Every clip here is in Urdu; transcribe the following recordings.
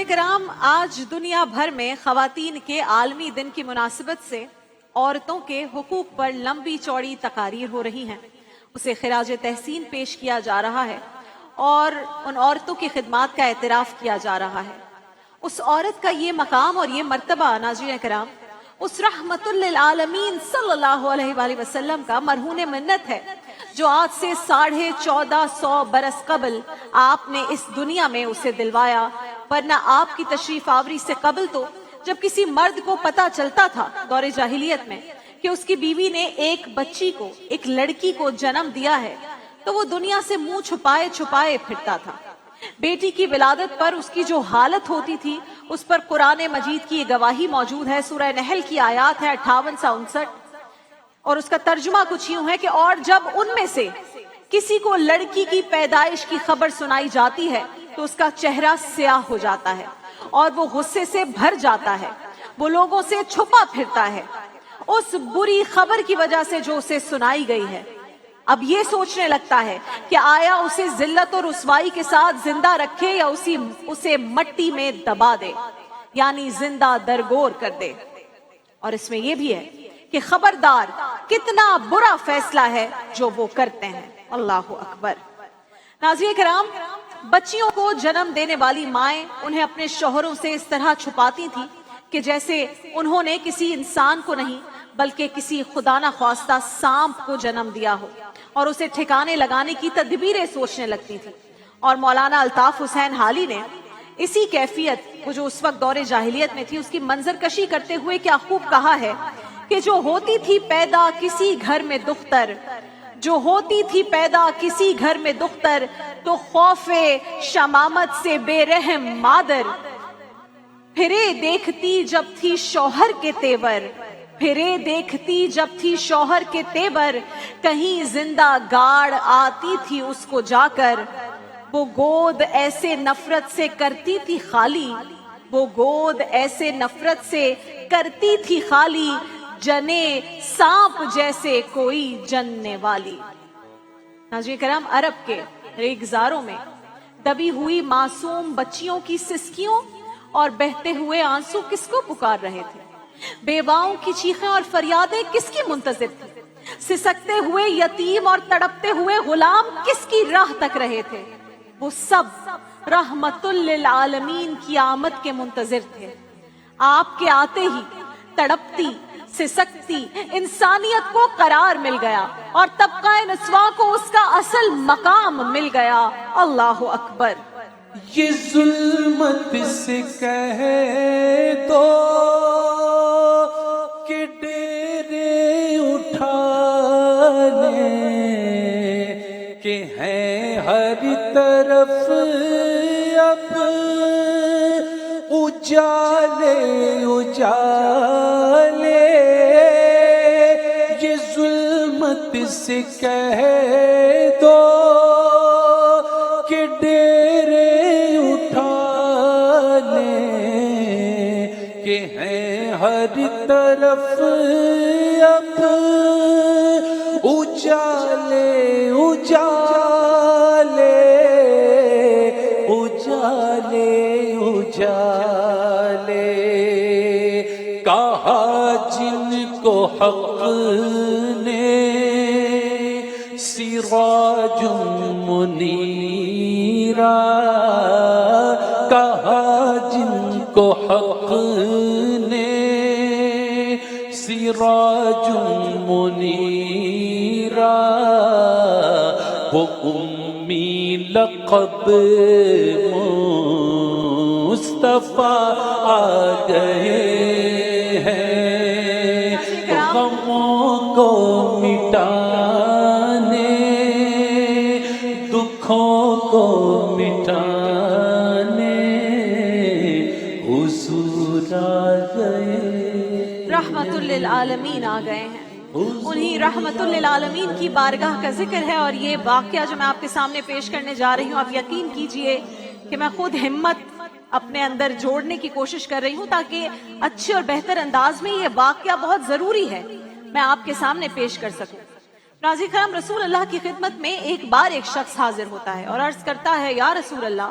کرام، آج دنیا بھر میں خواتین کے عالمی دن کی مناسبت سے عورتوں کے حقوق پر لمبی چوڑی تقاریر ہو رہی ہیں، اسے خراج تحسین پیش کیا جا رہا ہے اور ان عورتوں کی خدمات کا اعتراف کیا جا رہا ہے۔ اس عورت کا یہ مقام اور یہ مرتبہ ناظرین کرام اس رحمت للعالمین صلی اللہ علیہ وآلہ وسلم کا مرہون منت ہے جو آج سے 1450 برس قبل آپ نے اس دنیا میں اسے دلوایا، ورنہ آپ کی تشریف آوری سے قبل تو جب کسی مرد کو پتہ چلتا تھا دور جاہلیت میں کہ اس کی بیوی نے ایک بچی کو، ایک لڑکی کو جنم دیا ہے، تو وہ دنیا سے منہ چھپائے چھپائے پھرتا تھا۔ بیٹی کی ولادت پر اس کی جو حالت ہوتی تھی اس پر قرآن مجید کی یہ گواہی موجود ہے۔ سورہ نحل کی آیات ہے 58 سے 59 اور اس کا ترجمہ کچھ یوں ہے کہ اور جب ان میں سے کسی کو لڑکی کی پیدائش کی خبر سنائی جاتی ہے تو اس کا چہرہ سیاہ ہو جاتا ہے اور وہ غصے سے بھر جاتا ہے، وہ لوگوں سے چھپا پھرتا ہے اس بری خبر کی وجہ سے جو اسے سنائی گئی ہے۔ اب یہ سوچنے لگتا ہے کہ آیا اسے ذلت اور رسوائی کے ساتھ زندہ رکھے یا اسے مٹی میں دبا دے، یعنی زندہ درگور کر دے۔ اور اس میں یہ بھی ہے کہ خبردار کتنا برا فیصلہ ہے جو وہ کرتے ہیں۔ اللہ اکبر۔ ناظرین کرام، بچیوں کو جنم دینے والی مائیں انہیں اپنے شوہروں سے اس طرح چھپاتی تھیں کہ جیسے انہوں نے کسی انسان کو نہیں بلکہ کسی خدا نہ خواستہ سانپ کو جنم دیا ہو، اور اسے ٹھکانے لگانے کی تدبیریں سوچنے لگتی تھی۔ اور مولانا الطاف حسین حالی نے اسی کیفیت، وہ جو اس وقت دور جاہلیت میں تھی، اس کی منظر کشی کرتے ہوئے کیا خوب کہا ہے کہ جو ہوتی تھی پیدا کسی گھر میں دختر، جو ہوتی تھی پیدا کسی گھر میں دختر، تو خوف شمامت سے بے رحم مادر، پھرے دیکھتی جب تھی شوہر کے تیور، پھرے دیکھتی جب تھی شوہر کے تیور، کہیں زندہ گاڑ آتی تھی اس کو جا کر، وہ گود ایسے نفرت سے کرتی تھی خالی، وہ گود ایسے نفرت سے کرتی تھی خالی، جنے سانپ جیسے کوئی جننے والی۔ ناظرین کرام، عرب کے ریگزاروں میں دبی ہوئی معصوم بچیوں کی سسکیوں اور بہتے ہوئے آنسو کس کو پکار رہے تھے؟ بیواؤں کی چیخیں اور فریادیں کس کی منتظر تھی؟ سسکتے ہوئے یتیم اور تڑپتے ہوئے غلام کس کی راہ تک رہے تھے؟ وہ سب رحمت للعالمین کی آمد کے منتظر تھے۔ آپ کے آتے ہی تڑپتی سسکتی انسانیت کو قرار مل گیا اور طبقہ نسواں کو اس کا اصل مقام مل گیا۔ اللہ اکبر۔ یہ ظلمت سے کہہ دو کہ ڈیرے اٹھا لیں، کہ ہیں ہر طرف اب اجالے اجالے، یہ ظلمت سے کہہ دو کہ ڈیرے اٹھا لیں، کہ ہیں ہر طرف اب اجالے اجالے اجالے اجالے، کہا جن کو حق نے سراج منیرا، کہا جن کو حق نے سراج منیرا، وہ امی لقب مصطفیٰ آ گئے ہیں، غموں کو مٹانے دکھوں کو مٹانے حضور آ گئے، رحمت للعالمین آ گئے ہیں۔ انہی رحمت للعالمین کی بارگاہ کا ذکر ہے، اور یہ واقعہ جو میں آپ کے سامنے پیش کرنے جا رہی ہوں، آپ یقین کیجئے کہ میں خود ہمت اپنے اندر جوڑنے کی کوشش کر رہی ہوں تاکہ اچھے اور بہتر انداز میں یہ واقعہ بہت ضروری ہے میں آپ کے سامنے پیش کر سکوں۔ ناظرین کرام، رسول اللہ کی خدمت میں ایک بار ایک شخص حاضر ہوتا ہے اور عرض کرتا ہے، یا رسول اللہ،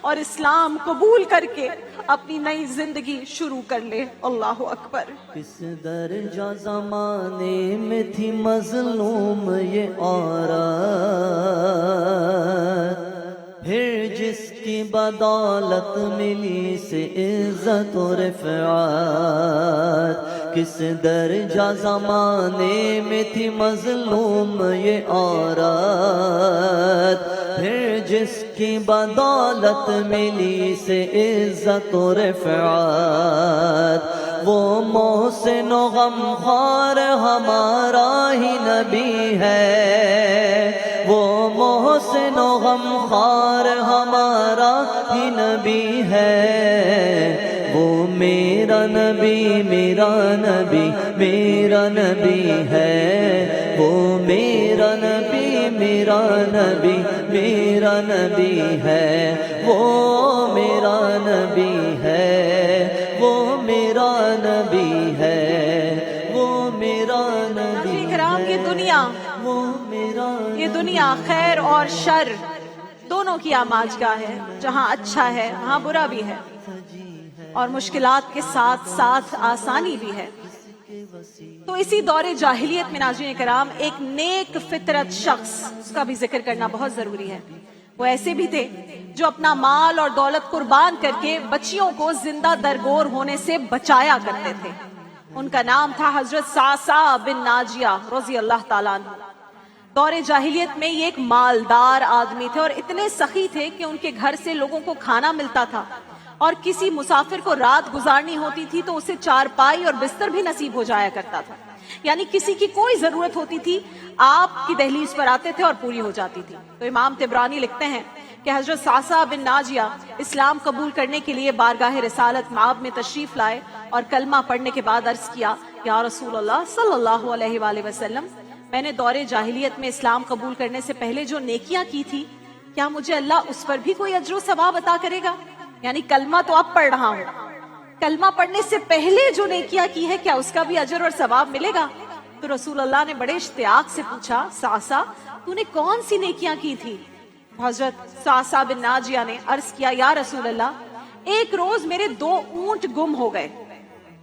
اور اسلام قبول کر کے اپنی نئی زندگی شروع کر لے۔ اللہ اکبر۔ کس درجہ زمانے میں تھی مظلوم یہ عورت، پھر جس کی بدولت ملی سے عزت و رفعت۔ کس درجہ زمانے میں تھی مظلوم یہ عورت، پھر جس کی بدولت ملی سے عزت و رفعت۔ وہ محسن و غمخوار ہمارا ہی نبی ہے، وہ محسن و غمخوار ہمارا ہی نبی ہے۔ وہ میرا نبی میرا نبی میرا نبی ہے، وہ میرا نبی میرا نبی میرا نبی ہے، وہ میرا نبی ہے، وہ میرا نبی ہے، وہ میرا نبی کرام ہے، وہ میرا یہ دنیا خیر اور شر دونوں کی آماجگاہ ہے، جہاں اچھا ہے وہاں برا بھی ہے، اور مشکلات کے ساتھ ساتھ آسانی بھی ہے۔ تو اسی دور جاہلیت میں ناظرین کرام ایک نیک فطرت شخص، اس کا بھی ذکر کرنا بہت ضروری ہے۔ وہ ایسے بھی تھے جو اپنا مال اور دولت قربان کر کے بچیوں کو زندہ درگور ہونے سے بچایا کرتے تھے۔ ان کا نام تھا حضرت صعصع بن ناجیہ رضی اللہ تعالیٰ عنہ۔ دور جاہلیت میں یہ ایک مالدار آدمی تھے اور اتنے سخی تھے کہ ان کے گھر سے لوگوں کو کھانا ملتا تھا، اور کسی مسافر کو رات گزارنی ہوتی تھی تو اسے چارپائی اور بستر بھی نصیب ہو جایا کرتا تھا، یعنی کسی کی کوئی ضرورت ہوتی تھی آپ کی دہلیز پر آتے تھے اور پوری ہو جاتی تھی۔ تو امام طبرانی لکھتے ہیں کہ حضرت صعصع بن ناجیہ اسلام قبول کرنے کے لیے بارگاہ رسالت مآب میں تشریف لائے اور کلمہ پڑھنے کے بعد عرض کیا، یا رسول اللہ صلی اللہ علیہ وآلہ وسلم، میں نے دور جاہلیت میں اسلام قبول کرنے سے پہلے جو نیکیاں کی تھی، کیا مجھے اللہ اس پر بھی کوئی اجر و ثواب عطا کرے گا؟ یعنی کلمہ تو اب پڑھ رہا ہوں، کلمہ پڑھنے سے پہلے جو نیکیاں کی ہے کیا اس کا بھی اجر اور ثواب ملے گا؟ تو رسول اللہ نے بڑے اشتیاق سے پوچھا، صعصع تو نے کون سی نیکیاں کی تھی؟ حضرت صعصع بن ناجیہ نے عرض کیا، یا رسول اللہ، ایک روز میرے 2 اونٹ گم ہو گئے،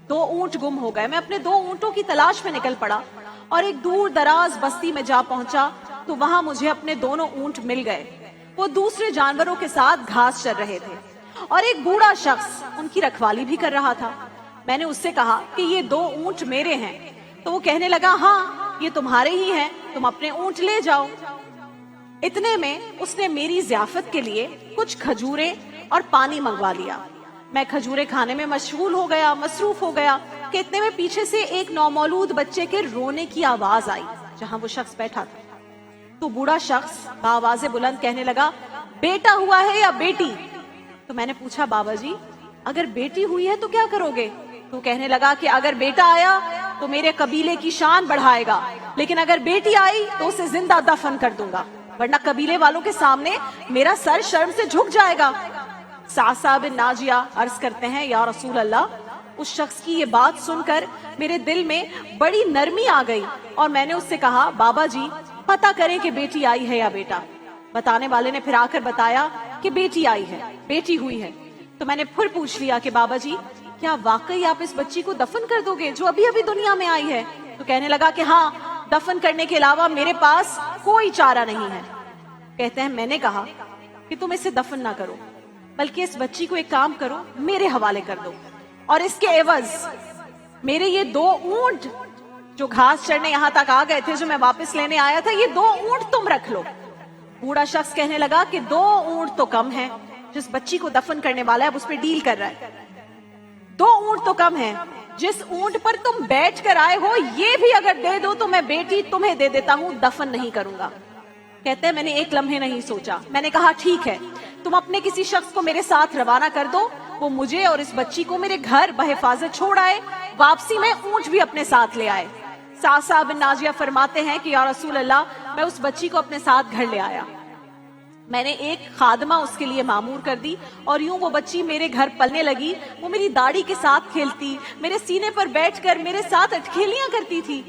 2 اونٹ گم ہو گئے، میں اپنے 2 اونٹوں کی تلاش میں نکل پڑا اور ایک دور دراز بستی میں جا پہنچا تو وہاں مجھے اپنے دونوں اونٹ مل گئے۔ وہ دوسرے جانوروں کے ساتھ گھاس چر رہے تھے اور ایک بوڑھا شخص ان کی رکھوالی بھی کر رہا تھا۔ میں نے اس سے کہا کہ یہ 2 اونٹ میرے ہیں، تو وہ کہنے لگا، ہاں یہ تمہارے ہی ہیں، تم اپنے اونٹ لے جاؤ۔ اتنے میں اس نے میری ضیافت کے لیے کچھ کھجوریں اور پانی منگوا لیا۔ میں کھجوریں کھانے میں مشغول ہو گیا، مصروف ہو گیا کہ اتنے میں پیچھے سے ایک نومولود بچے کے رونے کی آواز آئی جہاں وہ شخص بیٹھا تھا۔ تو بوڑھا شخص بآواز بلند کہنے لگا، بیٹا ہوا ہے یا بیٹی؟ تو میں نے پوچھا، بابا جی اگر بیٹی ہوئی ہے تو کیا کرو گے؟ تو کہنے لگا کہ اگر بیٹا آیا تو میرے قبیلے کی شان بڑھائے گا، لیکن اگر بیٹی آئی تو اسے زندہ دفن کر دوں گا، ورنہ قبیلے والوں کے سامنے میرا سر شرم سے جھک جائے گا۔ صعصع بن ناجیہ عرض کرتے ہیں، یا رسول اللہ، اس شخص کی یہ بات سن کر میرے دل میں بڑی نرمی آ گئی اور میں نے اس سے کہا، بابا جی پتہ کریں کہ بیٹی آئی ہے یا بیٹا۔ بتانے والے نے پھر آ کر بتایا کہ بیٹی آئی ہے، بیٹی ہوئی ہے۔ تو میں نے پھر پوچھ لیا کہ بابا جی کیا واقعی آپ اس بچی کو دفن کر دو گے جو ابھی ابھی دنیا میں آئی ہے؟ تو کہنے لگا کہ ہاں، دفن کرنے کے علاوہ میرے پاس کوئی چارہ نہیں ہے۔ کہتے ہیں میں نے کہا کہ تم اسے دفن نہ کرو، بلکہ اس بچی کو ایک کام کرو، میرے حوالے کر دو، اور اس کے عوض میرے یہ 2 اونٹ جو گھاس چرنے یہاں تک آ گئے تھے، جو میں واپس لینے آیا تھا، یہ 2 اونٹ تم رکھ لو۔ بوڑھا شخص کہنے لگا کہ 2 اونٹ تو کم ہے، جس بچی کو دفن کرنے والا ہے اب اس پہ ڈیل کر رہا ہے، 2 اونٹ تو کم ہے، جس اونٹ پر تم بیٹھ کر آئے ہو یہ بھی اگر دے دو تو میں بیٹی تمہیں دے دیتا ہوں، دفن نہیں کروں گا۔ کہتے ہیں میں نے ایک لمحے نہیں سوچا، میں نے کہا ٹھیک ہے، تم اپنے کسی شخص کو میرے ساتھ روانہ کر دو، وہ مجھے اور اس بچی کو میرے گھر بحفاظت چھوڑ آئے، واپسی میں اونٹ بھی اپنے ساتھ لے آئے۔ صعصع بن ناجیہ فرماتے ہیں کہ یا رسول اللہ، میں اس بچی کو اپنے ساتھ گھر لے آیا، میں نے ایک خادمہ اس کے لیے معمور کر دی اور یوں وہ بچی میرے گھر پلنے لگی، وہ میری داڑھی کے ساتھ کھیلتی، میرے سینے پر بیٹھ کر میرے ساتھ اٹکھیلیاں کرتی تھی۔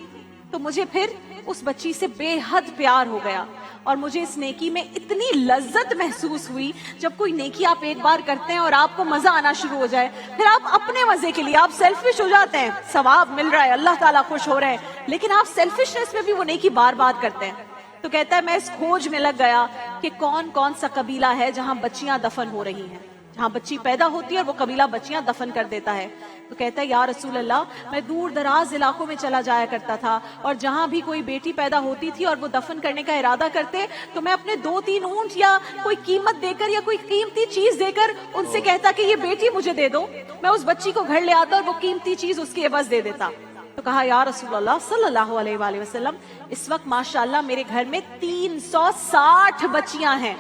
تو مجھے پھر اس بچی سے بے حد پیار ہو گیا اور مجھے اس نیکی میں اتنی لذت محسوس ہوئی. جب کوئی نیکی آپ ایک بار کرتے ہیں اور آپ کو مزہ آنا شروع ہو جائے, پھر آپ اپنے مزے کے لیے آپ سیلفش ہو جاتے ہیں, ثواب مل رہا ہے, اللہ تعالیٰ خوش ہو رہے ہیں, لیکن آپ سیلفشنس میں بھی وہ نیکی بار بار کرتے ہیں. تو کہتا ہے میں اس کھوج میں لگ گیا کہ کون کون سا قبیلہ ہے جہاں بچیاں دفن ہو رہی ہیں, جہاں بچی پیدا ہوتی ہے اور وہ قبیلہ بچیاں دفن کر دیتا ہے. تو کہتا ہے یا رسول اللہ, میں دور دراز علاقوں میں چلا جایا کرتا تھا, اور جہاں بھی کوئی بیٹی پیدا ہوتی تھی اور وہ دفن کرنے کا ارادہ کرتے تو میں اپنے 2-3 اونٹ یا کوئی قیمت دے کر یا کوئی قیمتی چیز دے کر ان سے کہتا کہ یہ بیٹی مجھے دے دو, میں اس بچی کو گھر لے آتا اور وہ قیمتی چیز اس کے عوض دے دیتا. تو کہا یا رسول اللہ صلی اللہ علیہ وآلہ وسلم, اس وقت ماشاءاللہ میرے گھر میں 360 بچیاں ہیں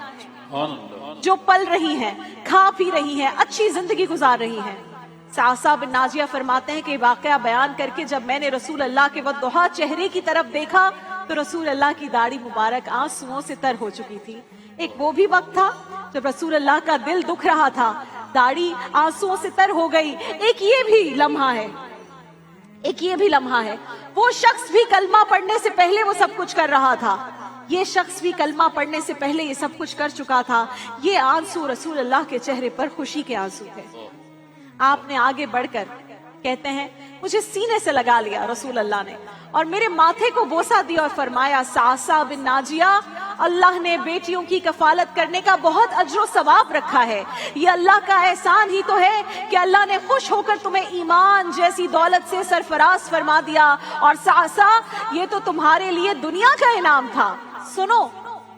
جو پل رہی ہیں, کھا پی رہی ہیں, اچھی زندگی گزار رہی ہیں. سعصہ بن ناجیہ فرماتے ہیں کہ واقعہ بیان کر کے جب میں نے رسول اللہ کے والضحیٰ چہرے کی طرف دیکھا تو رسول اللہ کی داڑھی مبارک آنسوؤں سے تر ہو چکی تھی. ایک وہ بھی وقت تھا جب رسول اللہ کا دل دکھ رہا تھا, داڑھی آنسوؤں سے تر ہو گئی. ایک یہ بھی لمحہ ہے, ایک یہ بھی لمحہ ہے, وہ شخص بھی کلمہ پڑھنے سے پہلے وہ سب کچھ کر رہا تھا, یہ شخص بھی کلمہ پڑھنے سے پہلے یہ سب کچھ کر چکا تھا. یہ آنسو رسول اللہ کے چہرے پر خوشی کے آنسو تھے. آپ نے آگے بڑھ کر کہتے ہیں مجھے سینے سے لگا لیا رسول اللہ نے اور میرے ماتھے کو بوسہ دیا اور فرمایا سعصہ بن ناجیہ, اللہ نے بیٹیوں کی کفالت کرنے کا بہت اجر و ثواب رکھا ہے. یہ اللہ کا احسان ہی تو ہے کہ اللہ نے خوش ہو کر تمہیں ایمان جیسی دولت سے سرفراز فرما دیا. اور سعصہ, یہ تو تمہارے لیے دنیا کا انعام تھا. سنو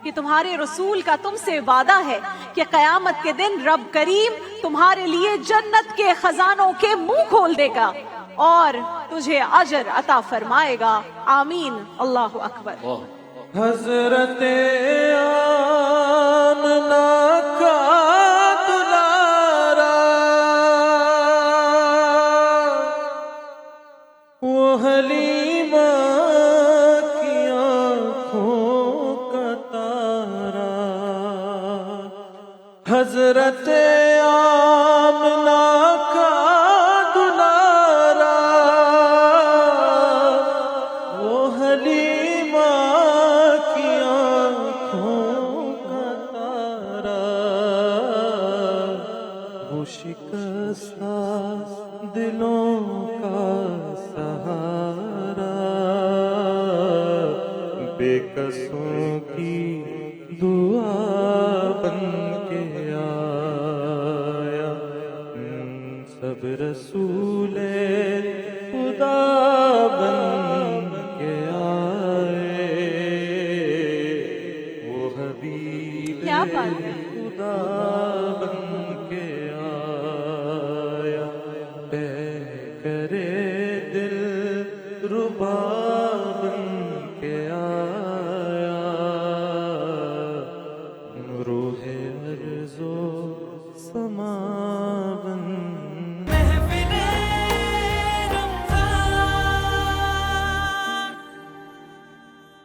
کہ تمہارے رسول کا تم سے وعدہ ہے کہ قیامت کے دن رب کریم تمہارے لیے جنت کے خزانوں کے منہ کھول دے گا اور تجھے اجر عطا فرمائے گا. آمین. اللہ اکبر. حضرت آمنہ کا دلارا, وہ حلیمہ کی آنکھوں کا تارا. حضرت آمنہ کا دلارا, وہ حلیمہ کی آنکھوں کا تارا. وہ شکستہ دلوں کا سہارا, بے کسوں کی دعا بن کے آیا. سب رسول خدا بن کے آئے, وہ حبیب کیا بات ہے. خدا بن کے آیا. بہ کرے دل ربا